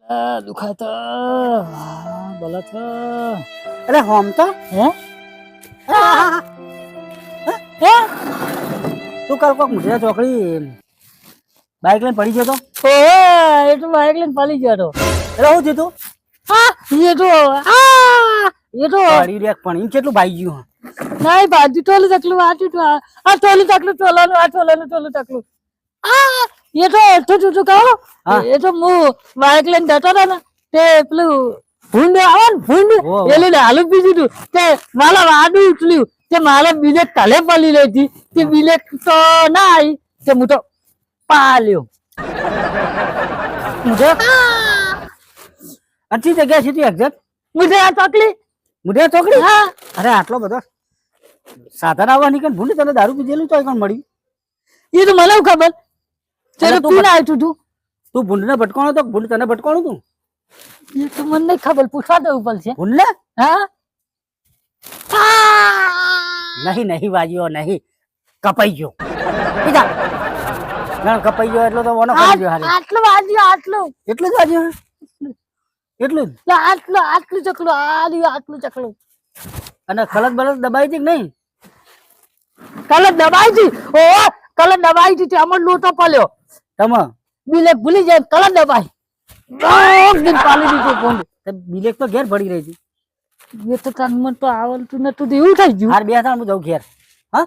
દુખાતો બોલો તો અરે હોમ તો હે તું કાલ કોક મુઢિયા ચોકડી બાઈક લઈને પડી ગયો તો ઓએ એ તો બાઈક લઈને પાલી ગયો તો એટલે શું થયું તું હા એ તો પડી રેક પણ એમ કેટલું ભાઈ ગયું નહીં બાજુ ટોલું તકલું આટલું તો આ ટોલું તકલું ટોલાનું આ ટોલાનું ટોલું તકલું એ તો એટલું તું કહો એ તો હું બાઈક લઈને જતો હતો ને તે પેલું ભૂંડ આવે ને ભૂંડ એ લઈને હાલું પીધું તું તે મારા વાડું ઉઠલ્યું તે મારે બિલેટ કાલે પલી લેતી તે બિલેટ તો ના આવી તે હું તો પાલ્યો अच्छी जगह છે તું એક્ઝેક્ટ મુझे આ તકલી મુઢિયા ચોકડી હા અરે આટલો બધો સાધન આવવા નીકળ ભૂંડી તને દારૂ પીધેલું તો કોણ મળ્યું એ તો મને ખબર તેરે તું પીને આવ્યું તું તું ભૂંડને ભટકાણો તો ભૂંડ તને ભટકાણું તું એ તો મને નહીં ખબર પૂછવા દેવું પડશે ભૂંડને હા નહીં નહીં વાજ્યો નહીં કપાઈ ગયો પીધા ના કપાઈ ગયો એટલો તો ઓનો કરી ગયો હારે આટલું વાગ્યું આટલું એટલું જ વાજ્યો એટલું જ આટલું આટલું ચકલું આટલું ચકલું અને ખલત બલત દબાઈ હતી કે નહીં કલર દબાઈ હતી ઓ કલર દબાઈ હતી અમર લોટો પડ્યો તમે બિલે ભૂલી જાય કલર દબાઈ દિન પાલી દીધું ફોન બિલેક તો ઘેર પડી રહી હતી એ તો તન મન તો આવડતું નતું તો એવું થઈ ગયું હાર બે હતા હું જાઉં ઘેર હા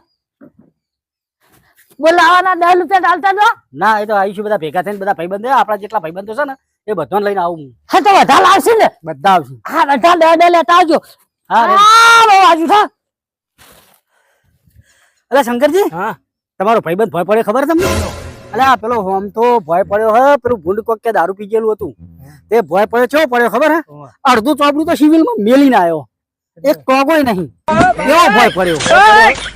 બોલાવાના 10 રૂપિયા ડાલતા દો ના એ તો આવીશું બધા ભેગા થઈને બધા ભાઈબંધો આપણા જેટલા ભાઈબંધો છે ને એ બધાને લઈને આવું હું હા તો વધારે લાવશે ને બધા આવશે હા બધા 10 લેતા આવજો હા રે. બહુ આજુ થા અલે શંકરજી હા તમારો ભાઈબંધ ભય પડ્યો ખબર તમને અલે આ પેલો હોમ તો ભય પડ્યો હે પેલું ભૂંડ કોક કે દારૂ પી ગયેલું હતું તે ભય પડ્યો ચેવો પડ્યો ખબર હે અડધું ચોપડું તો સિવિલમાં મેલીને આવ્યો એક ટોગોય નહીં કેવો ભય પડ્યો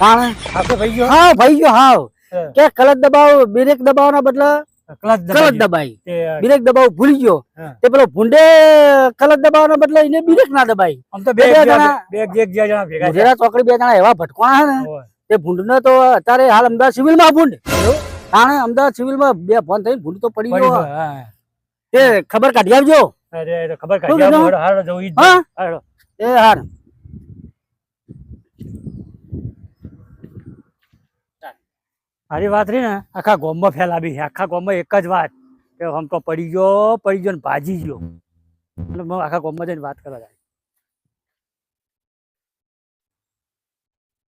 હા ભાઈ ગયો હા ભાઈ ગયો હા કે કલચ દબાવ બ્રેક દબાવવાના બદલે કલચ દબાઈ બ્રેક દબાવ ભૂલી ગયો તે પેલો ભૂંડે કલચ દબાવવાના બદલે એને બ્રેક ના દબાઈ આમ તો બે જણા ભેગા મુઢેરા ચોકડી બે જણા એવા ભટકોણા હે ને તે ભૂંડને તો અત્યારે હાલ અમદાવાદ સિવિલમાં ભૂંડ તાણે અમદાવાદ સિવિલમાં બે ફોન થઈને ભૂંડ તો પડી ગયો તે ખબર કાઢી આવજો અરે ખબર કાઢી હારો જવું ઈ હા હારો એ હાર હારી વાત રહી ને આખા ગામમાં ફેલાવી છે આખા ગામમાં એક જ વાત કે આમ તો પડી ગયો ને ભાજી ગયો એટલે હું આખા ગામમાં જઈને વાત કરવા જાય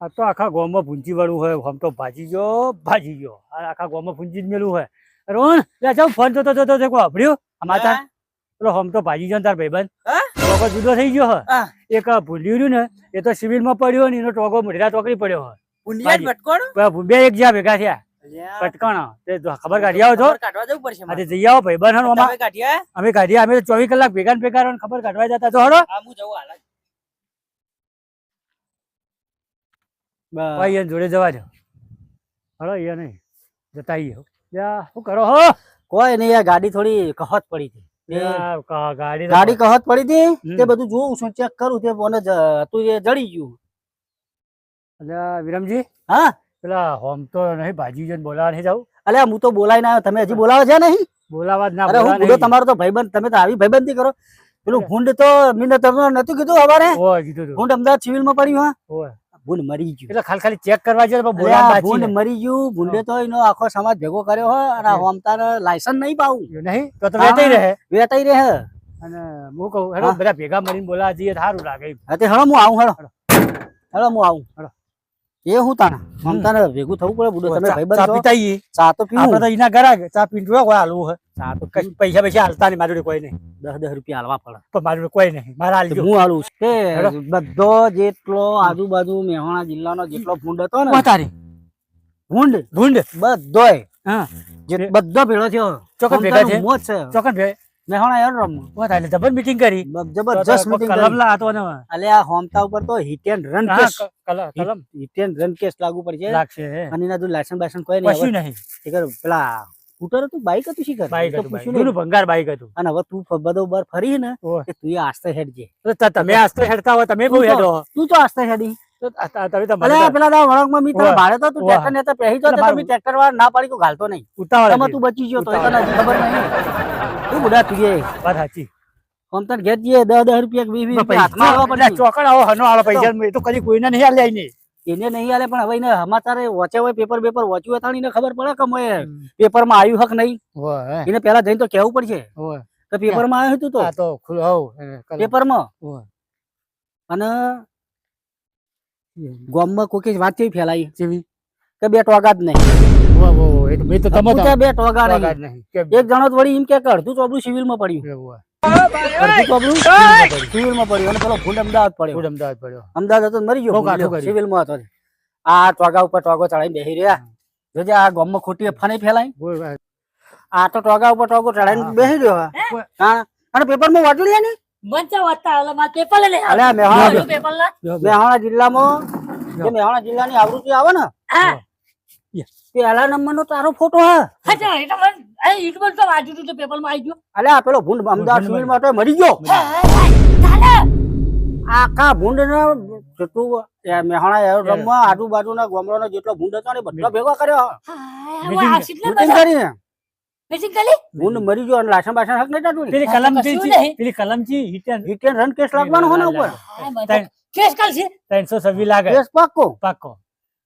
આ તો આખા ગામમાં ભૂંજી વાળું હોય આમ તો ભાજી ગયો આ આખા ગામમાં ભૂંજી જ મેલું હોય રોહન લે જાવ ફોન જોતો કોઈ અભડ્યું અમાતા પેલો હમ તો ભાજી ગયો ને તાર ભાઈબંધ ટોકો જુદો થઈ ગયો હે એક ભૂંડ્યું રહ્યું ને એ તો સિવિલમાં પડ્યો ને એનો ટોકો મુઢેરા ચોકડી પડ્યો હોય બે એક જ્યાં ભેગા થયા પટકાણા તે ખબર કાઢી આવો છો આજે જઈ આવો ભાઈબંધ અમે કાઢીએ અમે 24 કલાક ભેગા ને ભેગા રહીને ખબર કાઢવા જતા તો હડો ભાઈ એને જોડે જવા દો હડો અહીંયા નહીં જતા આવીએ શું કરો હો કોઈ નહીં આ ગાડી થોડી કહત પડી હતી ગાડી કહત પડી હતી તે બધું જોઉં છું ચેક કરું તે મને તું એ જડી ગયું અલ્યા વિરમજી હા પેલા હોમ તો નહીં ભાજી જઈને બોલાવા નહીં જાવ અલ્યા હું તો બોલાઈને આવ્યો તમે હજી બોલાવો છે નહીં બોલાવા જ ના અરે હું ભૂંડો તમારો તો ભાઈબંધ તમે તો આવી ભાઈબંધી કરો પેલું ભૂંડ તો મેં તમને નતું કીધું હવારે કીધું ભૂંડ અમદાવાદ સિવિલમાં પડ્યું હા ઓય ભૂંડ મરી ગયું એટલે ખાલી ચેક કરવા જોઈએ ભૂંડ મરી ગયું ભૂંડે તો એનો આખો સમાજ ભેગો કર્યો હોય અને હોમ તાર લાયસન્સ નહીં પાવું નહીં તો વેટાઈ રહે અને હું કહું હેડો બધા ભેગા મળીને બોલાવા જઈએ સારું લાગે હા તે હેડો હું આવું હેડો હું આવું હેડો એ હું તાણા મમતાને ભેગું થવું પડે બુડો તમે ભાઈબંધ ચા પીતાઈએ ચા તો પીવું આપણે તો એના ઘરા ચા પીંડવા કોઈ હાલવું હે ચા તો પૈસા હાલતા નહીં મારી જોડે કોઈ નહીં 10 રૂપિયા હાલવા પડે પણ મારી જોડે કોઈ નહીં મારા હાલજો હું હાલું કે બધો જેટલો આજુબાજુ મહેસાણા જિલ્લાનો જેટલો ભૂંડ હતો ને તારી ભૂંડ બધોય હા બધો ભેળો થયો ચોકન ભેગા છે મોજ છે ચોકન ભે મહેસાણા યાર રમ તારી જબર મીટિંગ કરી જબરજસ્ત મીટિંગ કલમલા હતો ને અલે આ હોમતા ઉપર તો હિટ એન્ડ રન કેસ કલમ હિટ એન્ડ રન કેસ લાગુ પડશે લાગશે અને એના જો લાયસન્સ બાયસન્સ કોઈ કશું નહીં નહીં શીખર પેલા સ્કૂટર હતું બાઈક હતું શીખર બાઈક હતું ભંગાર બાઈક હતું અને હવે તું બધો બર ફરી ને કે તું એ આસ્તે હેડજે તમે આસ્તે હેડતા હોય તમે બહુ હેડો તું તો આસ્તે હેડી તમે તો અલે પેલા દા વળગમાં મી તને ભાડે તો તું ટ્રેક્ટર ને તો પહેરી જો તો તમે ટ્રેક્ટર વાળા ના પાડી કો ગાલતો નહીં ઉતાવળ તમે તું બચી ગયો તો તને ખબર નહીં તું બુડા તું એ વાત સાચી આમ તને ઘેર જઈએ 10 રૂપિયા 20 રૂપિયા હાથમાં આલવા પડે. ચોકડ આવો હનો આલો પૈસા એ તો કદી કોઈને નહીં આલ્યા ઈ ને. એને નહીં આલે પણ હવે એને સમાચાર વાંચ્યા હોય પેપર વાંચ્યું હતા એને ખબર પડે કે મોય પેપર માં આવ્યું હક નહીં. ઓય એને પેલા જઈને તો કેવું પડશે ઓય કે પેપર માં આવ્યું હતું તો આ તો ખુલ હોવ પેપર માં ઓય અને ગામમાં કોઈ વાત કેવી ફેલાઈ જેવી કે 2 ટોગા જ નહીં. એ તો મેં તો તમે પૂછ્યા 2 ટોગા ટોગા નહીં. જ નહીં કે એક જણો તો વળી એમ કે અડધું ચોપડું સિવિલ માં પડ્યું. એવું અડધું ચોપડું સિવિલ માં પડ્યું અને પેલો ભૂંડ અમદાવાદ પડ્યો. ફૂડ અમદાવાદ પડ્યો અમદાવાદ હતો ને મરી બહુ કાઠું ગયો કર્યું. સિવિલ માં હતો. આ ટોગા ઉપર ટોગો ચડાઈને બેસી રહ્યા. જોજે આ ગામમાં ખોટી અફવા નહીં ફેલાય. બોલ આ તો ટોગા ઉપર ટોગો ચડાઈને બેસી રહ્યો. હા અને પેપર માં વાંચ્યું લે ને અલ્યા મહેસાણા જિલ્લામાં જે મહેસાણા જિલ્લાની આવૃત્તિ આવે ને પેલા નંબર નો તારો ફોટો હે. અલ્યા પેલો ભૂંડ અમદાવાદ સિવિલ માં હતો એ મરી ગયો. આખા ભૂંડ ને જેટલું મહેસાણા એરોડ્રોમમાં આજુબાજુના ગામડાનો જેટલો ભૂંડ હતો ને એ બધો ભેગો કર્યો. શૂટિંગ કરીને ભૂંડ મરી ગયો અને લાસણ બાસણ હક નહીં થતું. પેલી કલમજી હિટ એન્ડ રન કેસ લાગવાનો હોય ને ઉપર 326 લાગે કેસ પાક્કો. પાકો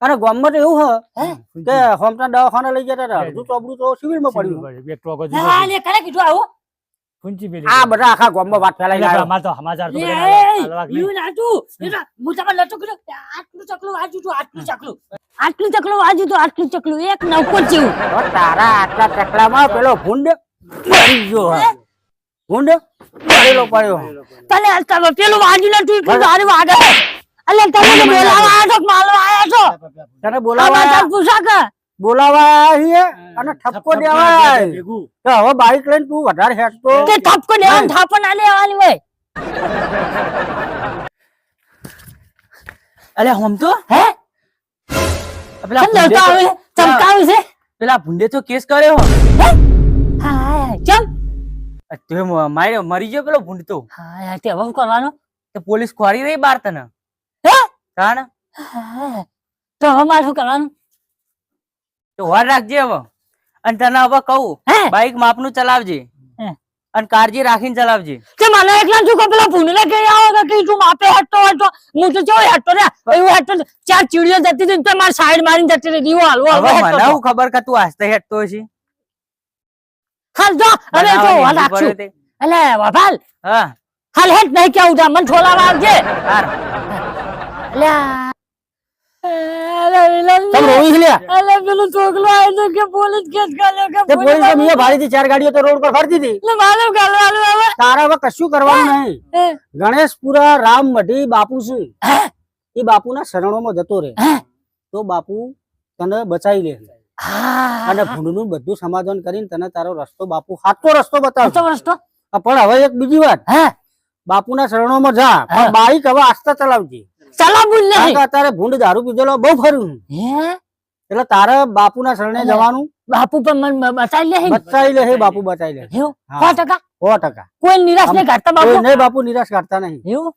અને ગામમાં તો એવું હોય કે હોમના દવાખાને લઈ જતા હતા અડધું ચોપડું તો સિવિલ માં પડ્યું. બે ટોકો જુદો ફૂંચી પેલી આ બધા આખા ગામમાં વાત ફેલાઈ એટલે ગયો. અમાર તો સમાચાર તો બધા આટલું ચકલું એક નવકો જેવું તો તારા આટલા ચકલામાં પેલો ભૂંડ મરી ગયો હે. ભૂંડ મરેલો પડ્યો. તને તમે પેલું વાજુ ને તું તારે વાગે અલે તમે તો બોલાવા આયા છો કે માલવા આયા છો તને બોલાવા સમાચાર પૂછા કે બોલાવા આવીએ અને ઠપકો દેવાય. ભેગું તો હવે બાઈક લઈને તું વધારે હેઠતો તે ઠપકો દેવાનું થાપણ ના લેવાની હોય અલે હમ તો હે પેલા કેમ ડરતા આવે ચમકાવે છે પેલા ભૂંડે તો કેસ કર્યો હે હા કેમ તે મારે મરી ગયો પેલો ભૂંડ તો હા તે હવે કરવાનું તો પોલીસ ખોરી રહી બાર તને હે કારણ તો હવે મારે શું કરવાનું તો વાર રાખજે હવે અને તને હવે કહું હે બાઈક માપનું ચલાવજે હે. અને કાળજી રાખીને ચલાવજે. કે મને એકલા શું કે પેલા ભૂંડને કહી આવો કે તું માપે હેઠતો હોય તો હું તો જો હેઠતો રે એવું હેઠતો 4 ચીડીઓ જતી હતી તો મારી સાઈડ મારીને જતી રહી દીવો હાલવો હવે હાલવો મને હેઠતો હું ખબર કે તું આસ્તે હેઠતો હશે હાલ જો અરે જો બનાવવાની હાલ હેઠી પડ્યો રાખશું તે. અલે વાભાલ હા હાલ હેઠ નહીં કેવું જા મને છોલાવા આવજે હાર. અલ્યા તમે રોવી છે લ્યા. અલે પેલું છોકલો આવ્યો તો કે પોલીસ કેસ કર્યો કે તે પોલીસ તો મિયા ભાડી થી 4 ગાડીઓ તો રોડ પર ફરતી હતી. એટલે માલુમ ગાલવાનું હવે તારા હવે કશું કરવાનું નહીં. હે, ગણેશપુરા રામ મઢી બાપુ છે હે, એ બાપુના શરણોમાં જતો રહે હે. તો બાપુ તને બચાવી લે હા અને ભૂંડનું બધું સમાધાન કરીને તને તારો રસ્તો બાપુ સાચો રસ્તો બતાવશે. તો રસ્તો પણ હવે એક બીજી વાત હે બાપુના શરણોમાં જા હા. પણ બાઈક હવે આસ્તે ચલાવજે. ચલા બોલ કારણ નહીં કે અત્યારે ભૂંડ દારૂ પીધેલો બહુ ફર્યું હે એટલે તારે બાપુના શરણે અલા. જવાનું. બાપુ પણ મને બચાવી લે બચાવી લે હે બાપુ બચાવી લે એવું હા. 100% 100%. કોઈ નિરાશ નહીં કરતા બાપુ કોઈ નહીં બાપુ નિરાશ કરતા નહીં. એવું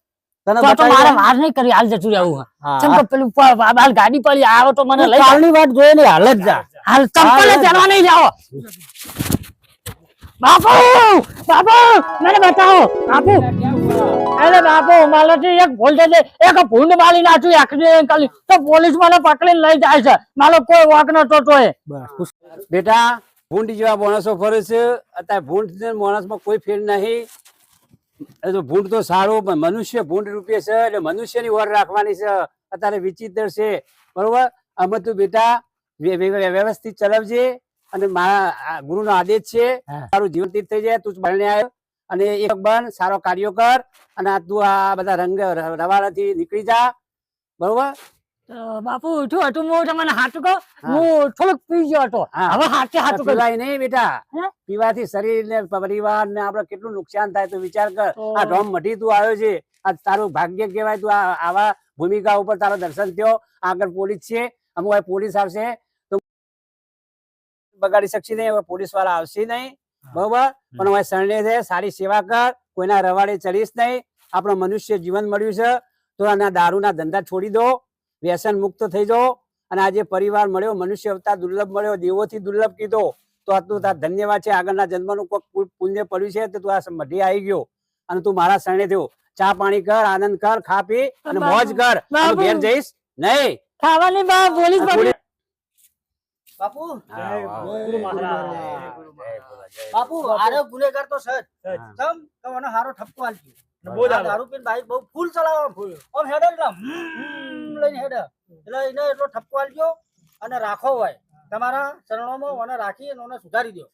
તને તો બચાવી મારે લે. વાર નહીં કરી હાલ જતું રહેવું હા. ચમ કે પેલું બાલ ગાડી પડી આવે તો મને તું લઈ જા. કાલની વાત જોઈ ને હાલ જ જા. હાલ ચંપલે હા, પહેરવા નહીં જાઓ બાપુ બાપુ મને બતાવો બાપુ અરે બાપુ મારે તો એક ભૂલ થઈ ગઈ. એક ભૂંડ મારી નાખ્યું એક્સિડન્ટ કરી તો પોલીસ મને પકડીને લઈ જાય છે મારો કોઈ વાંક નતો તોય બસ. બેટા ભૂંડ જેવા માણસો ફરે છે અત્યારે ભૂંડ ને માણસમાં કોઈ ફેર નહીં. એ તો ભૂંડ તો સારો પણ મનુષ્ય ભૂંડ રૂપે છે એટલે મનુષ્યની ઓર રાખવાની છે. અત્યારે વિચિત્ર છે બરોબર. અમે તું બેટા વ્યવસ્થિત ચલાવજે અને મારા ગુરુનો આદેશ છે હા. તારું જીવન તીર્થ થઈ જાય. તું ભણને આવ્યો અને એક બન સારો કાર્યો કર અને આ તું આ બધા રંગ રવાડાથી નીકળી જા બરોબર. બાપુ શું હતું હું તમને હાચું કહું હા. હું થોડુંક પી ગયો હતો હા. હવે હાચે હાચું કહું પીવાય નહીં બેટા. હે? પીવાથી શરીર ને પરિવાર ને આપડે કેટલું નુકસાન થાય તો વિચાર કર. તો- આ ઢોમ મઢી તું આવ્યો છે આ તારું ભાગ્ય કહેવાય. તું આવા ભૂમિકા ઉપર તારો દર્શન થયો. આગળ પોલીસ છે અમુક વાર પોલીસ આવશે તો બગાડી શકશે નહીં. હવે પોલીસ વાળા આવશે નહીં બરોબર. પણ હવે શરણે છે સારી સેવા કર. કોઈના રવાડે ચડીશ નહીં. આપણો મનુષ્ય જીવન મળ્યું છે તો આના દારૂના ધંધા છોડી દો. વ્યસન મુક્ત થઈ જાઓ અને આજે પરિવાર મળ્યો મનુષ્ય અવતાર દુર્લભ મળ્યો. દેવોથી દુર્લભ કીધો તો આટલું તાર ધન્યવાદ છે. આગળના જન્મનું કોઈ પુણ્ય પડ્યું છે તો તું આ મઢી આવી ગયો અને તું મારા શરણે થયો. ચા પાણી કર, આનંદ કર, ખા પી અને મોજ કર. તું ઘેર જઈશ નહીં. ખાવાની બા પોલીસ પકડી બાપુ જય ગુરુ મહારાજ. બાપુ આરે ગુનેગાર તો છે જ. સમ તો મને હારો ઠપકો આલજો. બહુ દારૂ. દારૂ પીને બાઈક બહુ ફૂલ ચલાવો. આમ હેડે એટલે લઈને હેડે એટલે એને એટલો ઠપકો આલજો અને રાખો હોય તમારા ચરણોમાં અને રાખી અને એને સુધારી દો.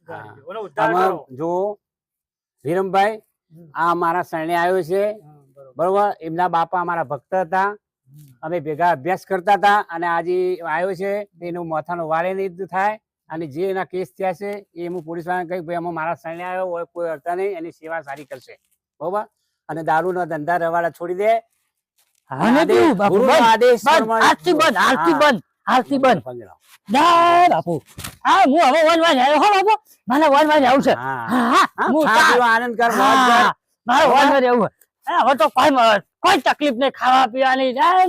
ઓનો ઉદ્ધાર આમાં કરો. જો વિરમભાઈ આ મારા શરણે આવ્યો છે, બરોબર. એમના બાપા અમારા ભક્ત હતા, અમે ભેગા અભ્યાસ કરતા હતા અને આજે આવ્યો છે એનું માથાનો વારે નહીં થાય અને જે એના કેસ થયા છે એ હું પોલીસ વાળાને કહી ભાઈ અમે મારા શરણે આવ્યો હોય કોઈ અડતા નહીં, એની સેવા સારી કરશે, બરોબર. અને દારૂનો ધંધા રવાડા છોડી દે. અને તું બાપુ ગુરુનો બંધ, આદેશ બંધ, પ્રમાણે- આજથી બંધ, આજથી હા. બંધ, આજથી બંધ. પંદર. ના બાપુ હા હું હવે વનવા આવ્યો હો બાપુ, મને વનવા જવું છે. હા. હા હા હા, હું ખા પીવા આનંદ કર, મોજ કર. હા, મારે વનવા જવું છે. હવે તો કોઈ તકલીફ નહીં ખાવા પીવાની જાય.